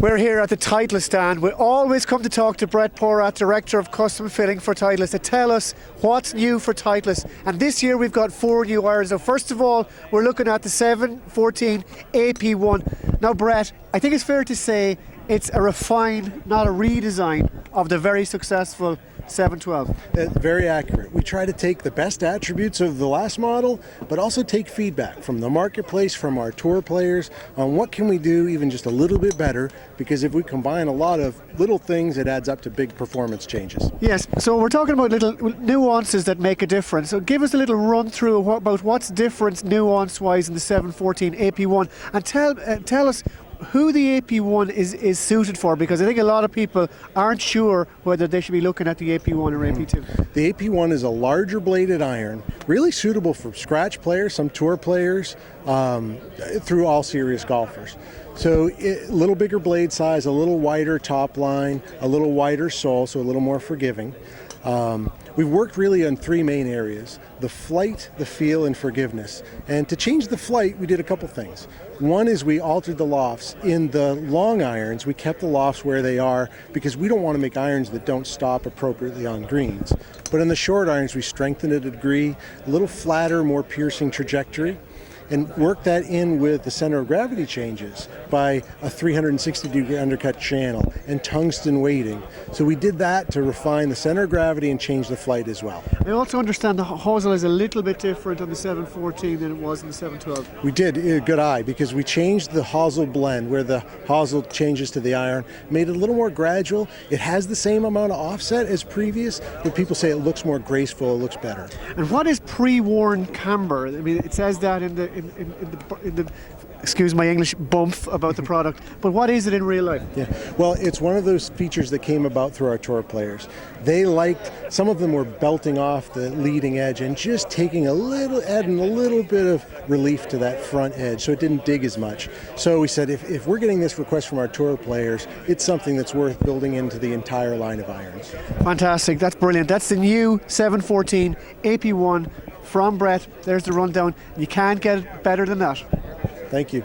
We're here at the Titleist stand. We always come to talk to Brett Porath, Director of Custom Fitting for Titleist, to tell us what's new for Titleist. And this year we've got 4 new irons. So first of all, we're looking at the 714 AP1. Now Brett, I think it's fair to say it's a refine, not a redesign of the very successful 712. Very accurate. We try to take the best attributes of the last model, but also take feedback from the marketplace, from our tour players, on what can we do even just a little bit better, because if we combine a lot of little things, it adds up to big performance changes. Yes, so we're talking about little nuances that make a difference. So give us a little run through about what's different nuance-wise in the 714 AP1, and tell us who the AP1 is suited for, because I think a lot of people aren't sure whether they should be looking at the AP1 or AP2. The AP1 is a larger bladed iron, really suitable for scratch players, some tour players, through all serious golfers. So a little bigger blade size, a little wider top line, a little wider sole, so a little more forgiving. We've worked really on 3 main areas: the flight, the feel, and forgiveness. And to change the flight, we did a couple things. One is we altered the lofts. In the long irons, we kept the lofts where they are because we don't want to make irons that don't stop appropriately on greens. But in the short irons, we strengthened it a degree, a little flatter, more piercing trajectory, and work that in with the center of gravity changes by a 360-degree undercut channel and tungsten weighting. So we did that to refine the center of gravity and change the flight as well. I also understand the hosel is a little bit different on the 714 than it was in the 712. We did, good eye, because we changed the hosel blend, where the hosel changes to the iron, made it a little more gradual. It has the same amount of offset as previous, but people say it looks more graceful, it looks better. And what is pre-worn camber? I mean, it says that in the excuse my English, bump about the product, but what is it in real life? Yeah, well, it's one of those features that came about through our tour players. They liked, some of them were belting off the leading edge and just taking adding a little bit of relief to that front edge so it didn't dig as much. So we said, if we're getting this request from our tour players, it's something that's worth building into the entire line of irons. Fantastic, that's brilliant. That's the new 714 AP1 from Brett. There's the rundown. You can't get it better than that. Thank you.